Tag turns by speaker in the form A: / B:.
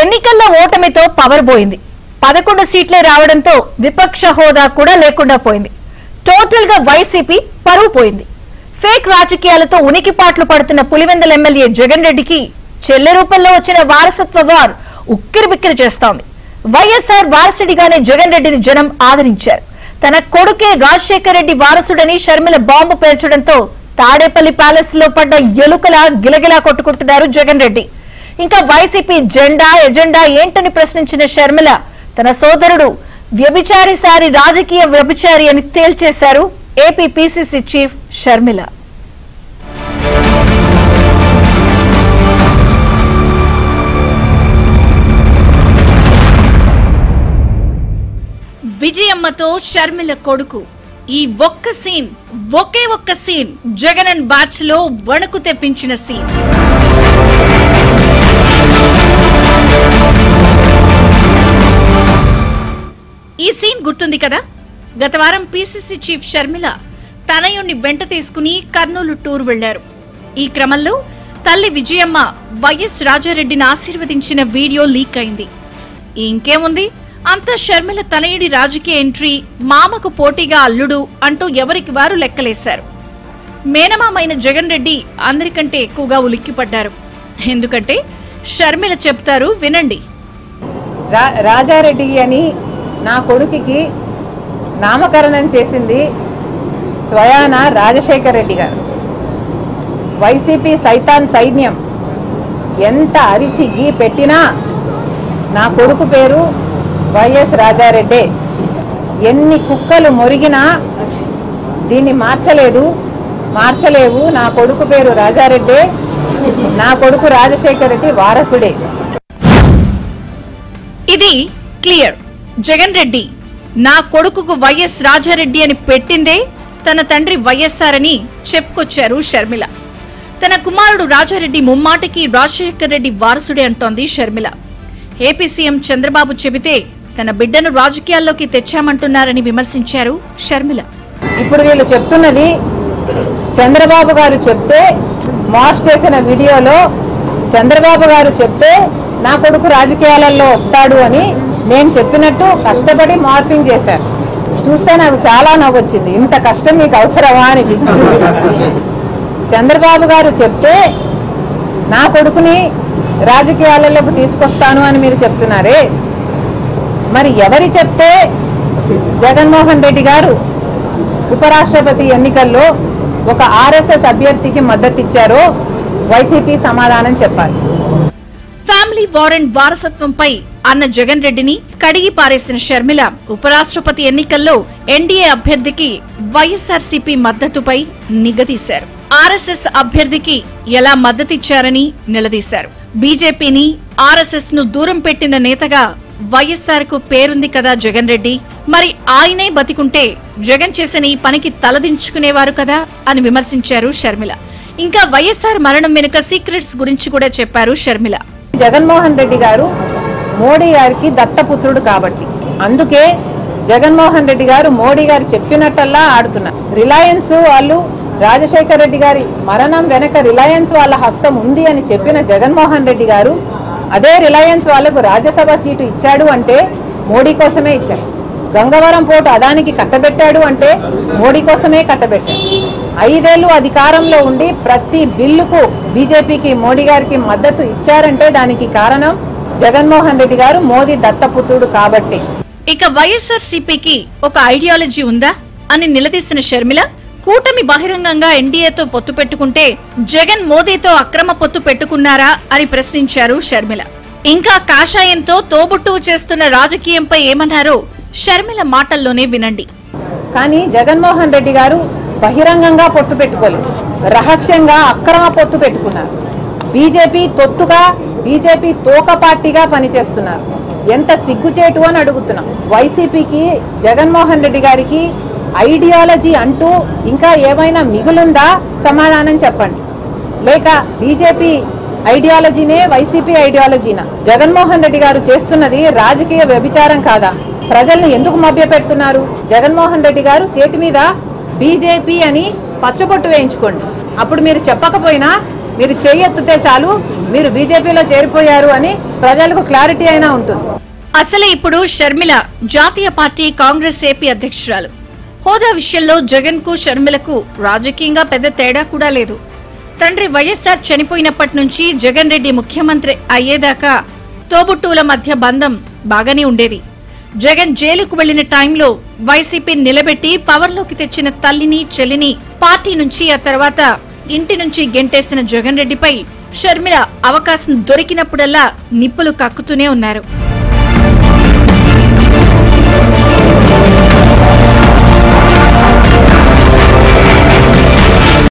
A: ఎన్నికల్లో ఓటమితో పవర్ పోయింది. 11 సీట్లే రావడంతో విపక్ష హోదా కూడా లేకుండా పోయింది. టోటల్ గా వైసీపీ పరువు పోయింది. ఫేక్ రాజకీయాలతో ఉనికిపాట్లు పడుతున్న పులివెందుల ఎమ్మెల్యే జగన్ రెడ్డికి చెల్లె రూపంలో వచ్చిన వారసత్వ వార్ ఉక్కిరిబిక్కిరి చేస్తోంది. వైఎస్ఆర్ వారసుడిగానే జగన్ రెడ్డిని జనం ఆదరించారు. తన కొడుకే రాజశేఖర్ రెడ్డి వారసుడని షర్మిల బాంబు పేల్చడంతో తాడేపల్లి ప్యాలెస్ లో పడ్డ ఎలుకలా గిలగిలా కొట్టుకుంటున్నారు జగన్ రెడ్డి. ఇంకా వైసీపీ జెండా ఎజెండా ఏంటని ప్రశ్నించిన షర్మిల తన సోదరుడు వ్యభిచారిసారి రాజకీయ వ్యభిచారి అని తేల్చేశారు ఏపీ పీసీసీ చీఫ్ షర్మిల. విజయమ్మతో షర్మిల కొడుకు ఈ ఒక్క సీన్, ఒకే ఒక్క సీన్ జగన్ అండ్ బ్యాచ్ లో వణుకు తెప్పించిన సీన్. ఈ సీన్ గుర్తుంది కదా? గత వారం పీసీసీ చీఫ్ షర్మిల తనయుణ్ణి వెంట తీసుకుని కర్నూలు టూర్ వెళ్లారు. ఈ క్రమంలో తల్లి విజయమ్మ వైఎస్ రాజారెడ్డిని ఆశీర్వదించిన వీడియో లీక్ అయింది. ఇంకేముంది, అంతా షర్మిల తనయుడి రాజకీయ ఎంట్రీ, మామకు పోటీగా అల్లుడు అంటూ ఎవరికి వారు లెక్కలేశారు. మేనమామైన జగన్ రెడ్డి అందరికంటే ఎక్కువగా ఉలిక్కిపడ్డారు. ఎందుకంటే షర్మిల చెప్తారు, వినండి.
B: రాజారెడ్డి అని నా కొడుకుకి నామకరణం చేసింది స్వయాన రాజశేఖర్ రెడ్డి గారు. వైసీపీ సైతాన్ సైన్యం ఎంత అరిచి గీ పెట్టినా నా కొడుకు పేరు వైఎస్ రాజారెడ్డి. ఎన్ని కుక్కలు మొరిగినా దీన్ని మార్చలేవు. నా కొడుకు పేరు రాజారెడ్డి, నా కొడుకు రాజశేఖర్ రెడ్డి వారసుడే.
A: ఇది క్లియర్. జగన్ రెడ్డి నా కొడుకుకు వైఎస్ రాజారెడ్డి అని పెట్టిందే తన తండ్రి వైఎస్ఆర్ అని చెప్పుకొచ్చారు షర్మిల. తన కుమారుడు రాజారెడ్డి ముమ్మాటికి రాజశేఖర్ రెడ్డి వారసుడే అంటోంది షర్మిల. ఏపీ సీఎం చంద్రబాబు చెబితే తన బిడ్డను రాజకీయాల్లోకి తెచ్చామంటున్నారని విమర్శించారు షర్మిల.
B: ఇప్పుడు వీళ్ళు చెప్తున్నది చంద్రబాబు గారు చెప్తే, మార్ఫ్ చేసిన వీడియోలో చంద్రబాబు గారు చెప్తే నా కొడుకు రాజకీయాలలో వస్తాడు అని నేను చెప్పినట్టు కష్టపడి మార్ఫింగ్ చేశారు. చూస్తే నాకు చాలా నవ్వొచ్చింది. ఇంత కష్టం మీకు అవసరమా అనిపించింది. చంద్రబాబు గారు చెప్తే నా కొడుకుని రాజకీయాలలోకి తీసుకొస్తాను అని మీరు చెప్తున్నారే, మరి ఎవరి చెప్తే జగన్మోహన్ రెడ్డి గారు ఉపరాష్ట్రపతి ఎన్నికల్లో ఒక ఆర్ఎస్ఎస్ అభ్యర్థికి మద్దతు ఇచ్చారో వైసీపీ సమాధానం చెప్పాలి.
A: ఫ్యామిలీ వారెంట్ వారసత్వంపై అన్న జగన్ రెడ్డిని కడిగి పారేసిన షర్మిల ఉపరాష్ట్రపతి ఎన్నికల్లో ఎన్డీఏ అభ్యర్థికి వైఎస్ఆర్సీపీ మద్దతుపై నిగదీశారు. ఆర్ఎస్ఎస్ అభ్యర్థికి ఎలా మద్దతిచ్చారని నిలదీశారు. బీజేపీని, ఆర్ఎస్ఎస్ ను దూరం పెట్టిన నేతగా వైఎస్ఆర్ కు పేరుంది కదా జగన్ రెడ్డి. మరి ఆయనే బతికుంటే జగన్ చేసిన ఈ పనికి తలదించుకునేవారు కదా అని విమర్శించారు షర్మిల. ఇంకా వైఎస్ఆర్ మరణం వెనుక సీక్రెట్స్ గురించి కూడా చెప్పారు షర్మిల.
B: జగన్మోహన్ రెడ్డి గారు మోడీ గారికి దత్తపుత్రుడు కాబట్టి, అందుకే జగన్మోహన్ రెడ్డి గారు మోడీ గారు చెప్పినట్టల్లా ఆడుతున్నారు. రిలయన్స్ వాళ్ళు రాజశేఖర్ రెడ్డి గారి మరణం వెనక రిలయన్స్ వాళ్ళ హస్తం ఉంది అని చెప్పిన జగన్మోహన్ రెడ్డి గారు అదే రిలయన్స్ వాళ్లకు రాజ్యసభ సీటు ఇచ్చాడు అంటే మోడీ కోసమే ఇచ్చాడు. గంగవరం పోర్టు అదానికి కట్టబెట్టాడు అంటే మోడీ కోసమే కట్టబెట్టాడు. 5 ఏళ్లు అధికారంలో ఉండి ప్రతి బిల్లుకు బీజేపీకి, మోడీ గారికి మద్దతు ఇచ్చారంటే దానికి కారణం జగన్మోహన్ రెడ్డి గారు మోదీ దత్తపుత్రుడు కాబట్టి.
A: ఇక వైఎస్ఆర్సీపీకి ఒక ఐడియాలజీ ఉందా అని నిలదీసిన షర్మిల, కూటమి బహిరంగంగా ఎన్డీఏతో పొత్తు పెట్టుకుంటే జగన్ మోదీతో అక్రమ పొత్తు పెట్టుకున్నారా అని ప్రశ్నించారు షర్మిల. ఇంకా కాషాయంతో తోబుట్టువు చేస్తున్న రాజకీయంపై ఏమన్నారో షర్మిల మాటల్లోనే వినండి.
B: కానీ జగన్మోహన్ రెడ్డి గారు బహిరంగంగా పొత్తు పెట్టుకోలేదు, రహస్యంగా అక్రమ పొత్తు పెట్టుకున్నారు. బీజేపీ తొత్తుగా, బీజేపీ తోక పార్టీగా పనిచేస్తున్నారు. ఎంత సిగ్గుచేటు అని అడుగుతున్నాం. వైసీపీకి, జగన్మోహన్ రెడ్డి గారికి ఐడియాలజీ అంటూ ఇంకా ఏమైనా మిగులుందా? సమాధానం చెప్పండి. లేక బీజేపీ ఐడియాలజీనే వైసీపీ ఐడియాలజీనా? జగన్మోహన్ రెడ్డి గారు చేస్తున్నది రాజకీయ వ్యభిచారం కాదా? ప్రజల్ని ఎందుకు మభ్యపెడుతున్నారు? జగన్మోహన్ రెడ్డి గారు చేతి మీద బీజేపీ అని పచ్చబొట్టు వేయించుకోండి. అప్పుడు మీరు చెప్పకపోయినా మీరు చేయెత్తితే చాలు, మీరు బీజేపీలో చేరిపోయారు అని ప్రజలకు క్లారిటీ అయినా ఉంటుంది.
A: అసలు ఇప్పుడు షర్మిల జాతీయ పార్టీ కాంగ్రెస్ ఏపీ అధ్యక్షురాలు. హోదా విషయంలో జగన్ కు షర్మిలకు రాజకీయంగా పెద్ద తేడా కూడా లేదు. తండ్రి వైఎస్ఆర్ చనిపోయినప్పటి నుంచి జగన్ రెడ్డి ముఖ్యమంత్రి అయ్యేదాకా తోబుట్టువుల మధ్య బంధం బాగానే ఉండేది. జగన్ జైలుకు వెళ్లిన టైంలో వైసీపీ నిలబెట్టి పవర్లోకి తెచ్చిన తల్లిని చెల్లిని పార్టీ నుంచి ఆ తర్వాత ఇంటి నుంచి గెంటేసిన జగన్ రెడ్డిపై షర్మిల అవకాశం దొరికినప్పుడల్లా నిప్పులు కక్కుతూనే ఉన్నారు.